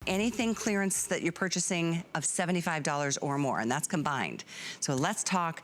anything clearance that you're purchasing of $75 or more, and that's combined. So let's talk,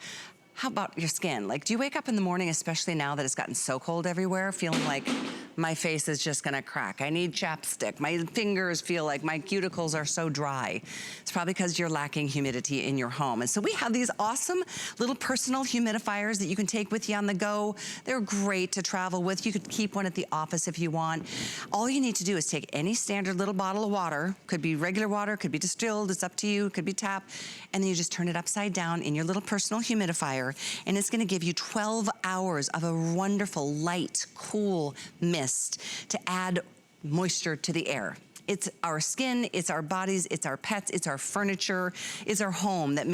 how about your skin? Like, do you wake up in the morning, especially now that it's gotten so cold everywhere, feeling like my face is just gonna crack? I need chapstick. My fingers feel like my cuticles are so dry. It's probably because you're lacking humidity in your home. And so we have these awesome little personal humidifiers that you can take with you on the go. They're great to travel with. You could keep one at the office if you want. All you need to do is take any standard little bottle of water, could be regular water, could be distilled, it's up to you, could be tap, and then you just turn it upside down in your little personal humidifier, and it's gonna give you 12 hours of a wonderful, light, cool mist to add moisture to the air. It's our skin, it's our bodies, it's our pets, it's our furniture, it's our home that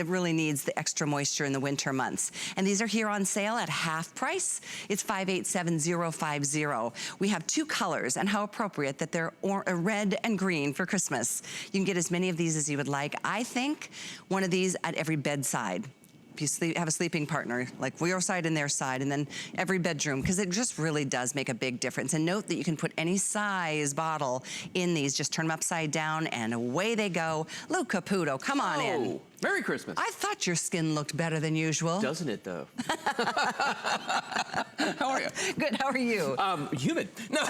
really needs the extra moisture in the winter months. And these are here on sale at half price. It's $587,050. We have 2 colors, and how appropriate that they're red and green for Christmas. You can get as many of these as you would like. I think one of these at every bedside. If you have a sleeping partner, like your side and their side, and then every bedroom, because it just really does make a big difference. And note that you can put any size bottle in these, just turn them upside down, and away they go. Lou Caputo, come on in. Merry Christmas. I thought your skin looked better than usual. Doesn't it, though? How are you? Good, how are you? Humid. No.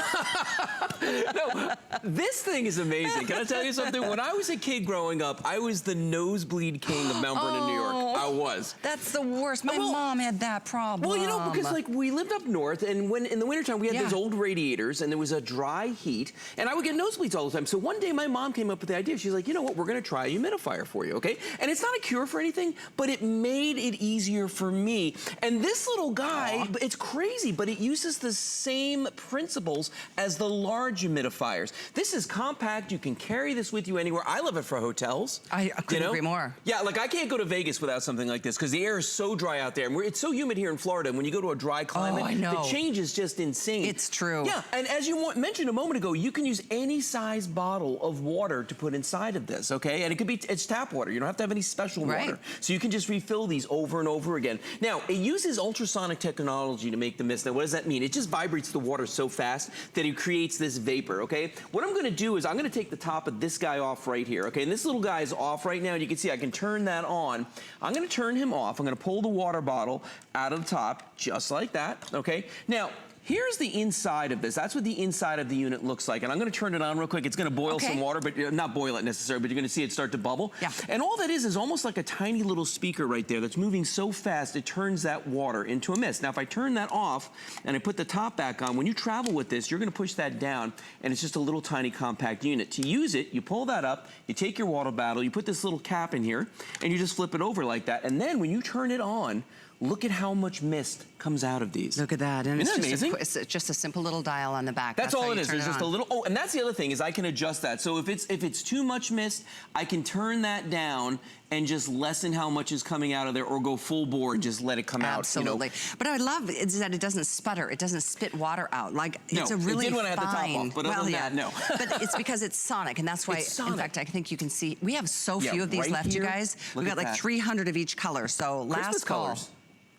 No, this thing is amazing. Can I tell you something? When I was a kid growing up, I was the nosebleed king of Mount Vernon, New York. I was. That's the worst. My mom had that problem. Well, you know, because like we lived up north, and when in the wintertime we had those old radiators, and there was a dry heat, and I would get nosebleeds all the time. So one day my mom came up with the idea. She's like, you know what, we're gonna try a humidifier for you, okay? And it's not a cure for anything, but it made it easier for me. And this little guy, it's crazy, but it uses the same principles as the large humidifiers. This is compact. You can carry this with you anywhere. I love it for hotels. I couldn't agree more. Yeah, like I can't go to Vegas without something like this because the air is so dry out there. And it's so humid here in Florida. And when you go to a dry climate, the change is just insane. It's true. Yeah, and as you mentioned a moment ago, you can use any size bottle of water to put inside of this, okay? And it could be, it's tap water. You don't have to have any special water. So you can just refill these over and over again. Now, it uses ultrasonic technology to make the mist. Now, what does that mean? It just vibrates the water so fast that it creates this vapor, okay? What I'm gonna do is I'm gonna take the top of this guy off right here, okay? And this little guy is off right now, and you can see I can turn that on. I'm gonna turn him off. I'm gonna pull the water bottle out of the top, just like that, okay? Now, here's the inside of this. That's what the inside of the unit looks like. And I'm gonna turn it on real quick. It's gonna boil some water, but not boil it necessarily, but you're gonna see it start to bubble. Yeah. And all that is almost like a tiny little speaker right there that's moving so fast, it turns that water into a mist. Now, if I turn that off and I put the top back on, when you travel with this, you're gonna push that down, and it's just a little tiny compact unit. To use it, you pull that up, you take your water bottle, you put this little cap in here, and you just flip it over like that. And then when you turn it on, look at how much mist comes out of these. Look at that. And Isn't that amazing? It's just a simple little dial on the back. That's all it is. There's just a little, and that's the other thing is I can adjust that. So if it's too much mist, I can turn that down and just lessen how much is coming out of there, or go full bore and just let it come out. Absolutely. But I love is that it doesn't sputter. It doesn't spit water out. Like it's a really it did when I had the top off, but other than that, no. But it's because it's sonic, and that's why. In fact, I think you can see we have so few of these left, you guys. We've got like 300 of each color. So last call.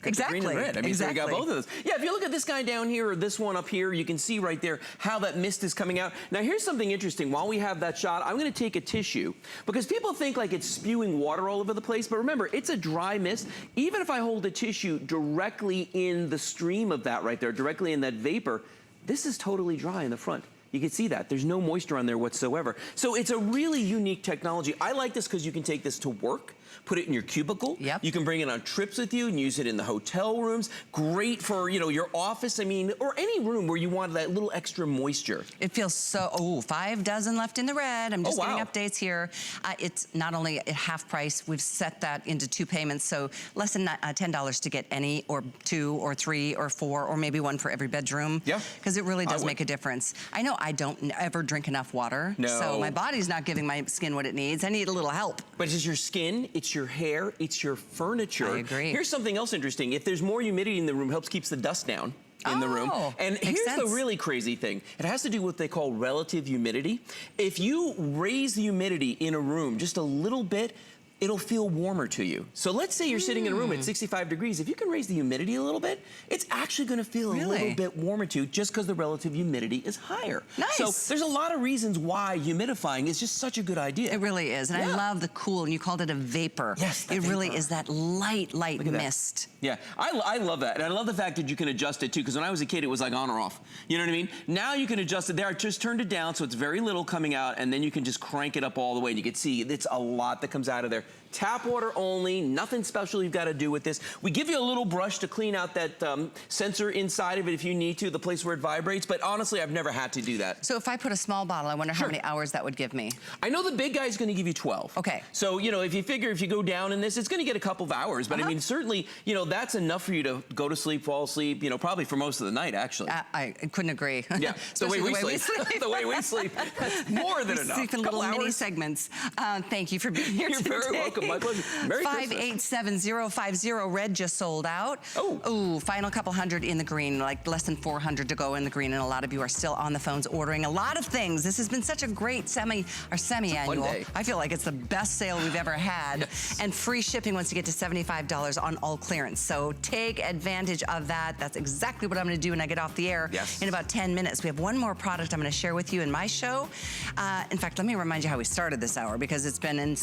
Exactly. Green and red. I mean, so we got both of those. Yeah, if you look at this guy down here or this one up here, you can see right there how that mist is coming out. Now, here's something interesting. While we have that shot, I'm going to take a tissue because people think like it's spewing water all over the place. But remember, it's a dry mist. Even if I hold a tissue directly in the stream of that right there, directly in that vapor, this is totally dry in the front. You can see that. There's no moisture on there whatsoever. So it's a really unique technology. I like this because you can take this to work, put it in your cubicle. Yep. You can bring it on trips with you and use it in the hotel rooms. Great for, you know, your office, I mean, or any room where you want that little extra moisture. It feels so, 5 dozen left in the red. I'm just getting updates here. It's not only at half price, we've set that into 2 payments, so less than $10 to get any, or 2 or 3 or 4, or maybe 1 for every bedroom. Yeah. Because it really does make a difference. I know I don't ever drink enough water, so my body's not giving my skin what it needs. I need a little help. But it's your skin, it's your hair, it's your furniture. I agree. Here's something else interesting. If there's more humidity in the room, helps keeps the dust down in the room. And here's the really crazy thing. It has to do with what they call relative humidity. If you raise the humidity in a room just a little bit, it'll feel warmer to you. So let's say you're sitting in a room at 65 degrees. If you can raise the humidity a little bit, it's actually gonna feel a little bit warmer to you just because the relative humidity is higher. Nice. So there's a lot of reasons why humidifying is just such a good idea. It really is. And I love the cool, and you called it a vapor. Yes, it really is that light mist. Yeah, I love that. And I love the fact that you can adjust it too, because when I was a kid, it was like on or off. You know what I mean? Now you can adjust it there. I just turned it down so it's very little coming out, and then you can just crank it up all the way, and you can see it's a lot that comes out of there. Tap water only, nothing special you've got to do with this. We give you a little brush to clean out that sensor inside of it if you need to, the place where it vibrates, but honestly, I've never had to do that. So if I put a small bottle, I wonder how many hours that would give me. I know the big guy's going to give you 12. Okay. So, you know, if you figure if you go down in this, it's going to get a couple of hours, but I mean, certainly, you know, that's enough for you to go to sleep, fall asleep, you know, probably for most of the night, actually. I couldn't agree. Yeah, the way we sleep. The way we sleep. More than enough. Sleep in little mini segments. Thank you for being here today. You're very welcome. My pleasure. Merry 587050. Red just sold out. Ooh, final couple hundred in the green, like less than 400 to go in the green, and a lot of you are still on the phones ordering a lot of things. This has been such a great semi-annual. I feel like it's the best sale we've ever had. And free shipping once you get to $75 on all clearance. So take advantage of that. That's exactly what I'm gonna do when I get off the air in about 10 minutes. We have one more product I'm gonna share with you in my show. In fact, let me remind you how we started this hour, because it's been